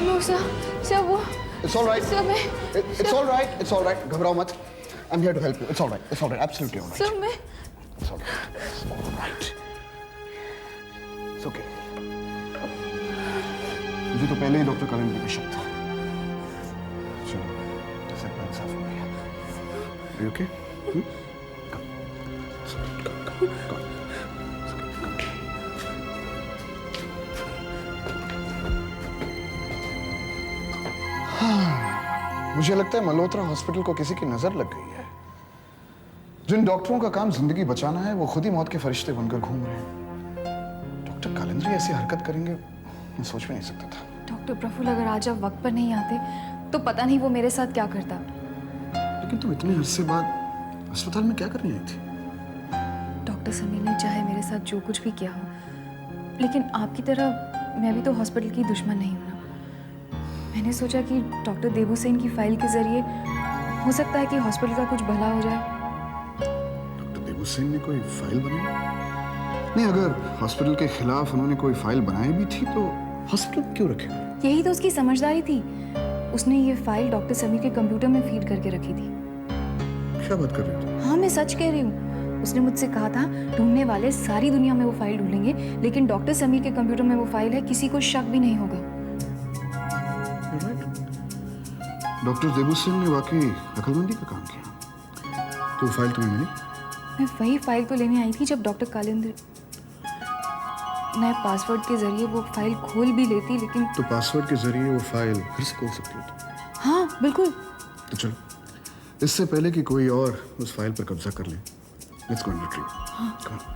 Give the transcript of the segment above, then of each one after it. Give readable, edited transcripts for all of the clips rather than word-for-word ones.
No sir, sir वो It's all right. Sir मैं It's all right. It's all right. घबराओ मत. I'm here to help you. It's all right. It's all right. Absolutely all right. Sir मैं It's all right. It's all right. It's okay. मुझे तो पहले ही doctor Kalindri पे शक था. चलो, सब बात साफ हो गया. Are you okay? Come. Come. मुझे लगता है मल्होत्रा हॉस्पिटल को किसी की नजर लग गई है. जिन डॉक्टरों का काम जिंदगी बचाना है वो खुद ही मौत के फरिश्ते बनकर घूम रहे हैं. डॉक्टर कालिंद्री ऐसी हरकत करेंगे मैं सोच भी नहीं सकता था. डॉक्टर प्रफुल्ल अगर आज आप वक्त पर नहीं आते तो पता नहीं वो मेरे साथ क्या करता. लेकिन तुम इतने अरसे बाद अस्पताल में क्या करने आई थी? डॉक्टर समीर ने चाहे मेरे साथ जो कुछ भी किया हो, लेकिन आपकी तरह मैं भी तो हॉस्पिटल की दुश्मन नहीं हूं ना. मैंने सोचा कि डॉक्टर देबू सेन की फाइल के जरिए हो सकता है कि हॉस्पिटल का कुछ भला हो जाए. डॉक्टर देबू सेन ने कोई फाइल बनाई? नहीं, अगर हॉस्पिटल के खिलाफ उन्होंने कोई फाइल बनाई भी थी तो हॉस्पिटल क्यों रखेगा? यही तो उसकी समझदारी थी. उसने ये फाइल डॉक्टर समीर के कंप्यूटर में फीड करके रखी थी. क्या बात कर रहे हो? हाँ, मैं सच कह रही हूँ. उसने मुझसे कहा था ढूंढने वाले सारी दुनिया में वो फाइल ढूंढेंगे, लेकिन डॉक्टर समीर के कंप्यूटर में वो फाइल है, किसी को शक भी नहीं होगा. डॉक्टर देबू सेन ने वाकई अकलमंदी का काम किया. तो फाइल तुम्हें मिली? मैं वही फाइल तो लेने आई थी जब डॉक्टर कालिंद्री. मैं पासवर्ड के जरिए वो फाइल खोल भी लेती, लेकिन तो पासवर्ड के जरिए वो फाइल फिर से खोल सकती हो तुम? हाँ बिल्कुल. तो चलो, इससे पहले कि कोई और उस फाइल पर कब्जा कर ले, लेट्स गो एंड रिट्रीव. हाँ. Come on.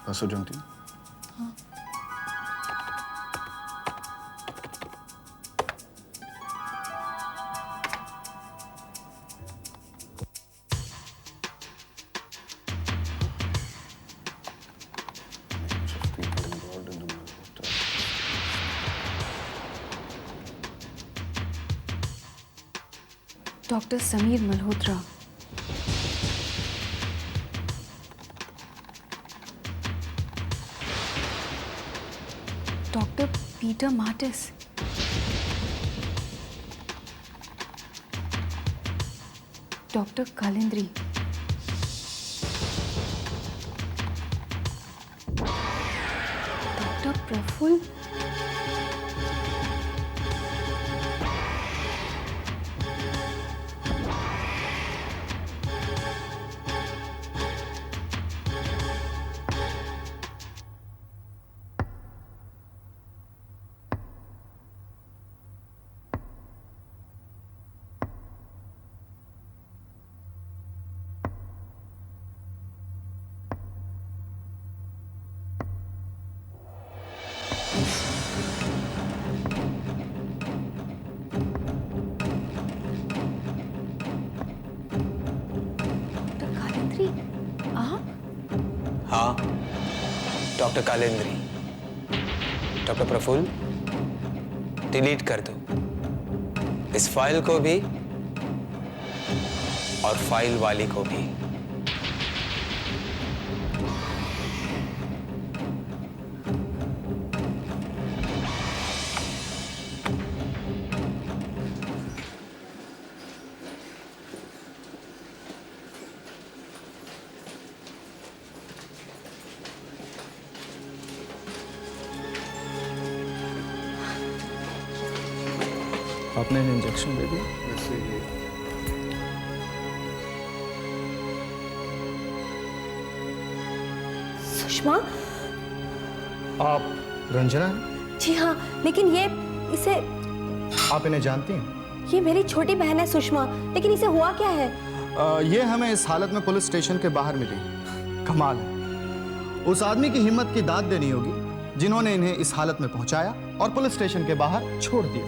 पासवर्ड जानती हो? हाँ. Doctor Sameer Malhotra. Doctor Peter Martis. Doctor Kalindri. Doctor Praful. हाँ, doctor Kalindri. Doctor Praful, delete कर दो इस फाइल को भी और फाइल वाली को भी. आपने इंजेक्शन दे दिया? सुषमा, आप रंजना, जी हाँ, लेकिन इसे आप इन्हें जानती हैं? ये मेरी छोटी बहन है सुषमा, लेकिन इसे हुआ क्या है? ये हमें इस हालत में पुलिस स्टेशन के बाहर मिली। कमाल है, उस आदमी की हिम्मत की दाद देनी होगी जिन्होंने इन्हें इस हालत में पहुंचाया और पुलिस स्टेशन के बाहर छोड़ दिया।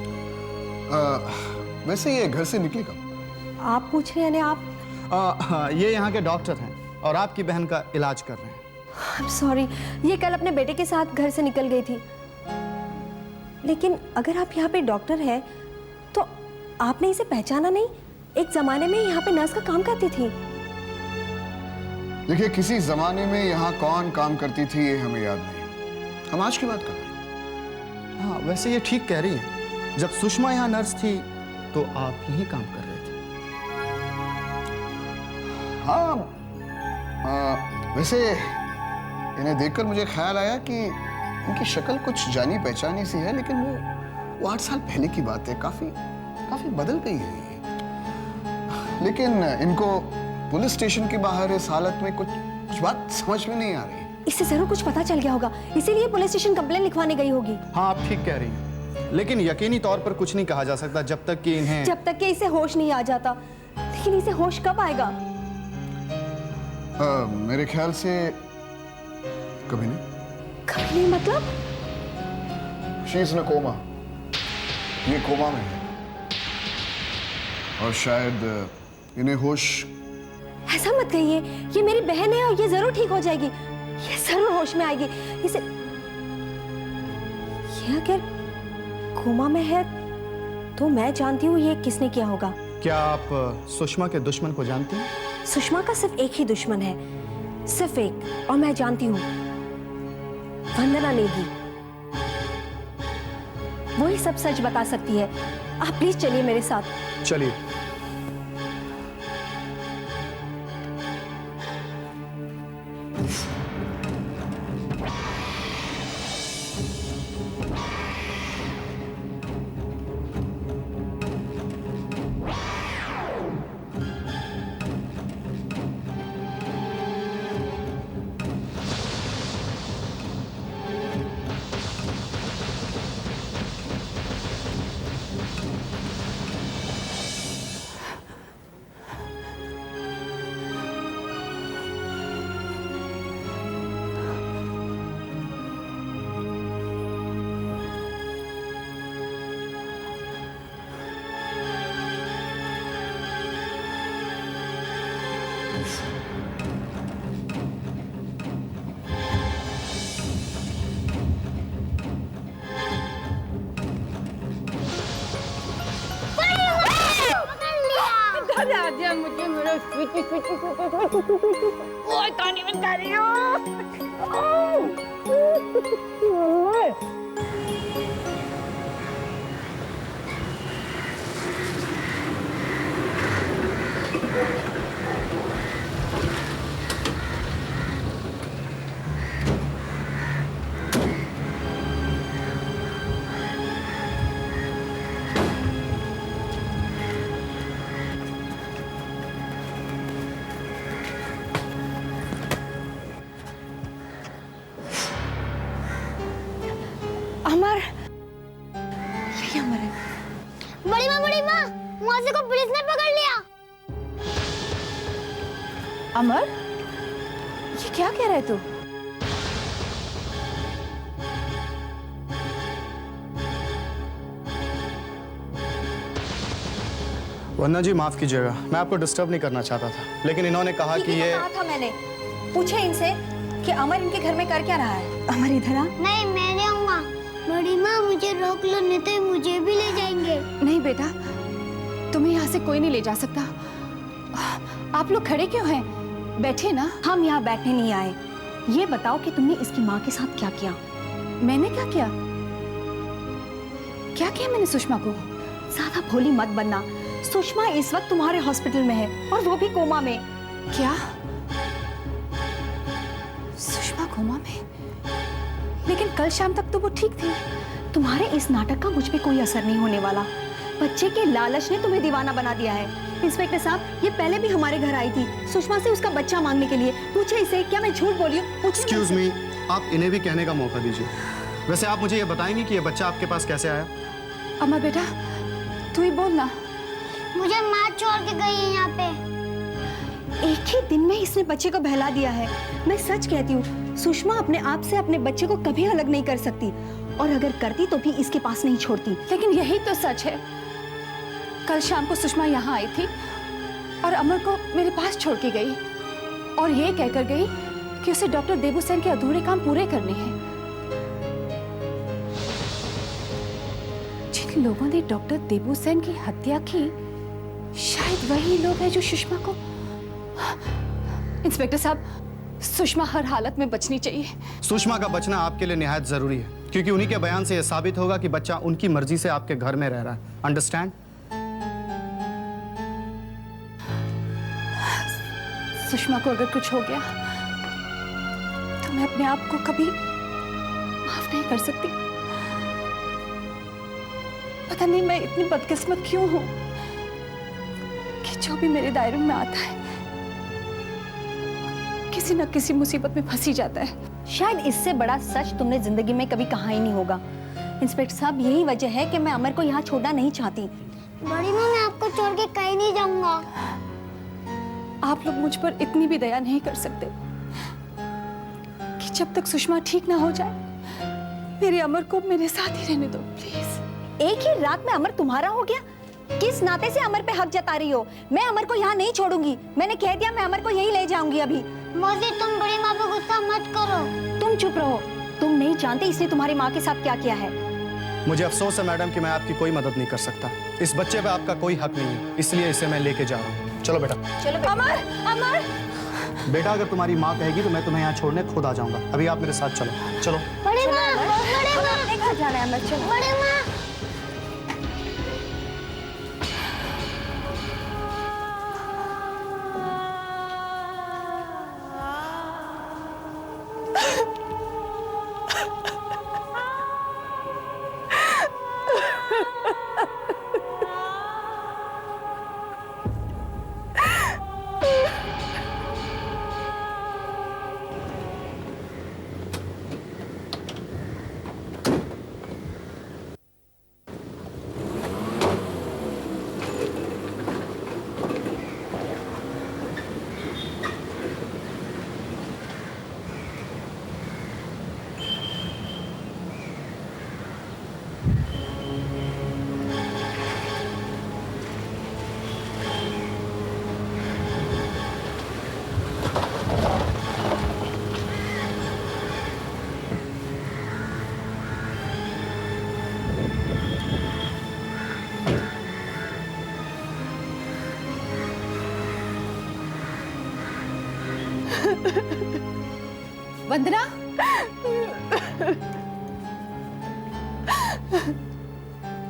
वैसे ये घर से निकली कब? आप पूछ रहे हैं ना आप? ये यहाँ के डॉक्टर हैं और आपकी बहन का इलाज कर रहे हैं। I'm sorry, ये कल अपने बेटे के साथ घर से निकल गई थी। लेकिन अगर आप यहाँ पे डॉक्टर हैं, तो आपने इसे पहचाना नहीं? एक जमाने में यहाँ पे नर्स का काम करती थी। देखिए, किसी जमाने में यहाँ कौन काम करती थी ये हमें याद नहीं, हम आज की बात कर रहे हैं। हाँ, वैसे ये ठीक कह रही हैं। जब सुषमा यहाँ नर्स थी तो आप यही काम कर रहे थे। हाँ, वैसे इन्हें देखकर मुझे ख्याल आया कि इनकी शक्ल कुछ जानी पहचानी सी है, लेकिन वो 8 साल पहले की बात है, काफी बदल गई है ये। लेकिन इनको पुलिस स्टेशन के बाहर इस हालत में कुछ बात समझ में नहीं आ रही। इससे जरूर कुछ पता चल गया होगा, इसीलिए पुलिस स्टेशन कंप्लेंट लिखवाने गई होगी। हाँ, आप ठीक कह रही हैं, लेकिन यकीनी तौर पर कुछ नहीं कहा जा सकता जब तक कि इसे होश नहीं आ जाता। लेकिन इसे होश कब आएगा? मेरे ख्याल से कभी नहीं। कभी नहीं मतलब? She is in a coma, ये कोमा में है और शायद इन्हें होश। ऐसा मत कहिए, ये मेरी बहन है और ये जरूर ठीक हो जाएगी, ये जरूर होश में आएगी। ये अगर कोमा में है तो मैं जानती हूँ ये किसने किया होगा। क्या आप सुषमा के दुश्मन को जानती हैं? सुषमा का सिर्फ एक ही दुश्मन है, सिर्फ एक, और मैं जानती हूँ, वंदना नेगी। वो ही सब सच बता सकती है। आप प्लीज चलिए मेरे साथ। चलिए। राजा मुझे मेरा स्वीटी वो कहानी बता रही अमर, यही अमर है। बड़ी माँ, मौसी को पुलिस ने पकड़ लिया। अमर, ये क्या कह रहा है तू? वंदना जी, माफ कीजिएगा, मैं आपको डिस्टर्ब नहीं करना चाहता था, लेकिन इन्होंने कहा कि ये कहा था मैंने। पूछे इनसे कि अमर इनके घर में कर क्या रहा है। अमर इधर आ। नहीं, मैं नहीं आऊंगा। बड़ी माँ, मुझे रोक लो, नहीं तो मुझे भी ले जाएंगे। नहीं बेटा, तुम्हें यहाँ से कोई नहीं ले जा सकता। आप लोग खड़े क्यों हैं? बैठे ना। हम यहाँ बैठने नहीं आए। ये बताओ कि तुमने इसकी माँ के साथ क्या किया? मैंने क्या किया? क्या किया मैंने सुषमा को? ज्यादा भोली मत बनना। सुषमा इस वक्त तुम्हारे हॉस्पिटल में है और वो भी कोमा में। क्या? सुषमा कोमा में? लेकिन कल शाम तक तो वो ठीक थी। तुम्हारे इस नाटक का मुझ पे कोई असर नहीं होने वाला। बच्चे के लालच ने तुम्हें दीवाना बना दिया है। इंस्पेक्टर साहब, ये पहले भी हमारे घर आई थी सुषमा से उसका बच्चा मांगने के लिए। पूछे इसे, क्या मैं झूठ बोली हूँ? एक्सक्यूज मी, आप इन्हें भी कहने का मौका दीजिए। वैसे आप मुझे ये बताएंगी कि ये बच्चा आपके पास कैसे आया? अमर बेटा, तू ही बोल ना। मुझे माँ छोड़ के गई है यहाँ पे। एक ही दिन में इसने बच्चे को बहला दिया है। मैं सच कहती हूँ, सुषमा अपने आप से अपने बच्चे को कभी अलग नहीं कर सकती, और अगर करती तो भी इसके पास नहीं छोड़ती। लेकिन यही तो सच है। कल शाम को सुषमा यहाँ आई थी और अमर को मेरे पास छोड़ के गई, और ये कहकर गई कि उसे डॉक्टर देबूसेन के अधूरे काम पूरे करने हैं। जिन लोगों ने डॉक्टर देबूसेन की हत्या की, शायद वही लोग हैं जो सुषमा को। इंस्पेक्टर साहब, सुषमा हर हालत में बचनी चाहिए। सुषमा का बचना आपके लिए निहायत जरूरी है, क्योंकि उन्हीं के बयान से यह साबित होगा कि बच्चा उनकी मर्जी से आपके घर में रह रहा है। अंडरस्टैंड? सुषमा को अगर कुछ हो गया तो मैं अपने आप को कभी माफ नहीं कर सकती। पता नहीं मैं इतनी बदकिस्मत क्यों हूं कि जो भी मेरे दायरे में आता है किसी न किसी मुसीबत में फंसी जाता है। शायद इससे बड़ा सच तुमने जिंदगी में कभी कहा ही नहीं होगा। इंस्पेक्टर साहब, यही वजह है कि मैं अमर को यहाँ छोड़ना नहीं चाहती। बड़ी माँ, मैं आपको छोड़ के कहीं नहीं जाऊंगा। आप लोग मुझ पर इतनी भी दया नहीं कर सकते कि जब तक सुषमा ठीक ना हो जाए मेरे अमर को मेरे साथ ही रहने दो, प्लीज। एक ही रात में अमर तुम्हारा हो गया? किस नाते से अमर पे हक जता रही हो? मैं अमर को यहाँ नहीं छोड़ूंगी। मैंने कह दिया, मैं अमर को यही ले जाऊंगी अभी। मौसी, तुम बड़ी माँ पे गुस्सा मत करो। तुम चुप रहो। तुम नहीं जानते इसने तुम्हारी माँ के साथ क्या किया है। मुझे अफसोस है मैडम कि मैं आपकी कोई मदद नहीं कर सकता। इस बच्चे पे आपका कोई हक नहीं है, इसलिए इसे मैं लेके जा रहा हूँ। चलो बेटा। चलो बेटा। अमर, अमर। बेटा, अगर तुम्हारी माँ कहेगी तो मैं तुम्हें यहाँ छोड़ने खुद आ जाऊंगा। अभी आप मेरे साथ चलो। चलो। बड़ी माँ, बड़ी माँ, अपने घर जाना है अमर, चलो। बड़ी माँ। वंदना,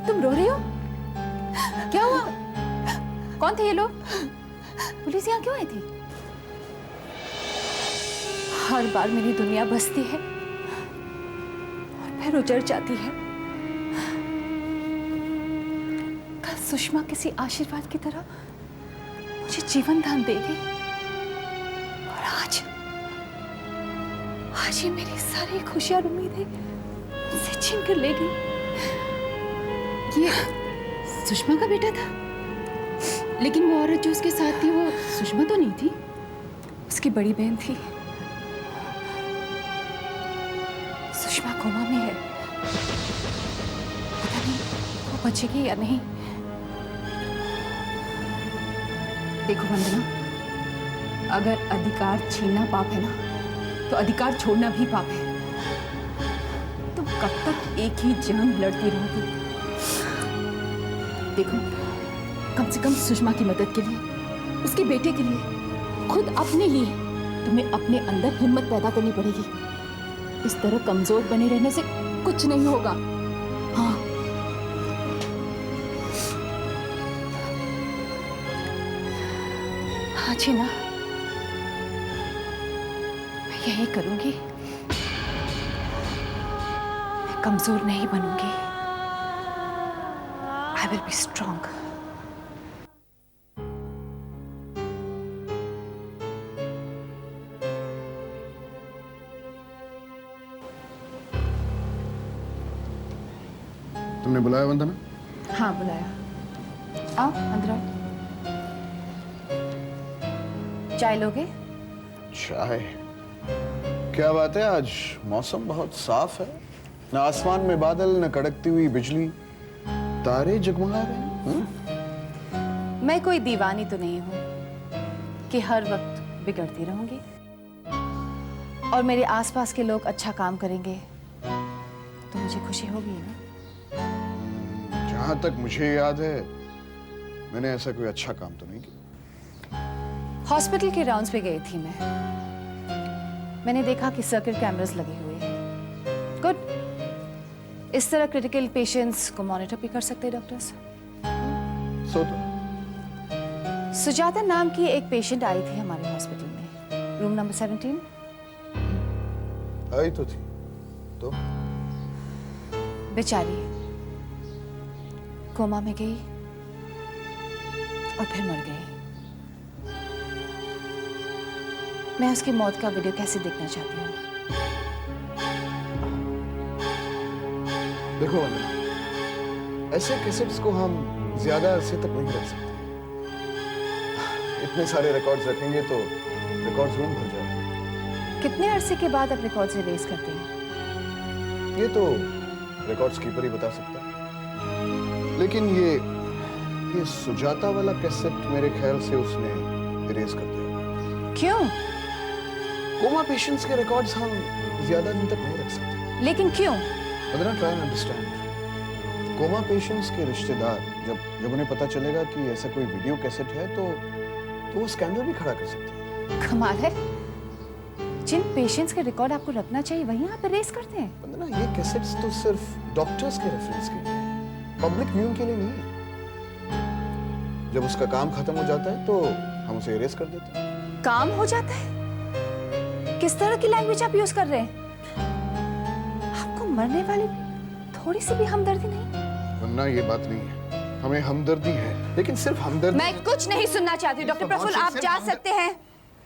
तुम रो रही हो? क्या हुआ? कौन थे ये लोग? पुलिस यहाँ क्यों आई थी? हर बार मेरी दुनिया बसती है और फिर उजड़ जाती है। कल सुषमा किसी आशीर्वाद की तरह मुझे जीवन दान देगी, और आज ये मेरी सारी खुशियां और उम्मीदें मुझसे छीन कर ले गई। ये सुषमा का बेटा था, लेकिन वो औरत जो उसके साथ थी वो सुषमा तो नहीं थी। उसकी बड़ी बहन थी। सुषमा कोमा में है, पता नहीं वो बचेगी या नहीं। देखो वंदना, अगर अधिकार छीनना पाप है ना, तो अधिकार छोड़ना भी पाप है। तुम कब तक एक ही जंग लड़ती रहोगी? देखो, कम से कम सुषमा की मदद के लिए, उसके बेटे के लिए, खुद अपने लिए तुम्हें अपने अंदर हिम्मत पैदा करनी पड़ेगी। इस तरह कमजोर बने रहने से कुछ नहीं होगा। हाँ, हाँ छीना, मैं यही करूंगी। मैं कमजोर नहीं बनूंगी। I will be strong. तुमने बुलाया वंदना? हाँ बुलाया। आओ अंदर आओ। चाय लोगे? चाय? क्या बात है, आज मौसम बहुत साफ है, न आसमान में बादल, न कड़कती हुई बिजली, तारे जगमगा रहे हैं। मैं कोई दीवानी तो नहीं हूं कि हर वक्त बिगड़ती रहूंगी, और मेरे आसपास के लोग अच्छा काम करेंगे तो मुझे खुशी होगी ना। जहां तक मुझे याद है मैंने ऐसा कोई अच्छा काम तो नहीं किया। हॉस्पिटल के राउंड्स पे गई थी मैंने देखा कि सर्किट कैमरास लगे हुए हैं। गुड। इस तरह क्रिटिकल पेशेंट्स को मॉनिटर भी कर सकते हैं डॉक्टर्स। सो तो सुजाता नाम की एक पेशेंट आई थी हमारे हॉस्पिटल में, रूम नंबर 17। आई तो थी, तो बेचारी कोमा में गई और फिर मर गई। मैं उसकी मौत का वीडियो कैसे देखना चाहती हूँ। देखो वंदना, ऐसे कैसेट्स को हम ज्यादा अरसे तक नहीं रख सकते। इतने सारे रिकॉर्ड्स रखेंगे तो रिकॉर्ड्स रूम भर जाएगा। कितने अरसे के बाद आप रिकॉर्ड्स रिलीज करते हैं? ये तो रिकॉर्ड्स कीपर ही बता सकता है। लेकिन ये सुजाता वाला कैसेट मेरे ख्याल से उसने इरेज कर दिया। क्यों? कोमा पेशेंट्स के रिकॉर्ड्स हम ज्यादा दिन तक नहीं रख सकते। लेकिन क्यों? Vandana, try and understand. Coma patients के रिश्तेदार जब उन्हें पता चलेगा कि ऐसा कोई वीडियो कैसेट है तो वो स्कैंडल भी खड़ा कर सकते हैं। कमाल है, जिन पेशेंट्स के रिकॉर्ड आपको रखना चाहिए वहीं आप इरेज करते हैं। वंदना, ये कैसेट्स तो सिर्फ डॉक्टर्स के रेफरेंस के लिए है, पब्लिक व्यूइंग के लिए नहीं है। जब उसका काम खत्म हो जाता है तो हम उसे इरेज कर देते हैं। काम हो जाता है? किस तरह की लैंग्वेज आप यूज कर रहे हैं? आपको मरने वाली थोड़ी सी भी हमदर्दी नहीं? वरना ये बात नहीं है, हमें हमदर्दी है, लेकिन सिर्फ हमदर्दी। मैं कुछ नहीं सुनना चाहती। डॉक्टर प्रफुल्ल, आप जा सकते हैं।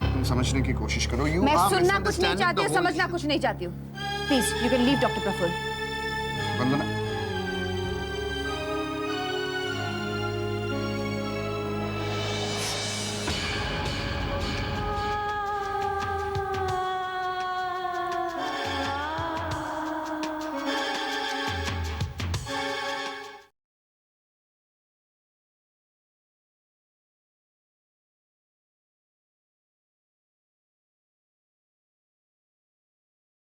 तुम समझने की कोशिश करो। मैं सुनना कुछ नहीं चाहती हूँ, समझना कुछ नहीं चाहती हूँ। Please you can leave doctor Praful. Vandana,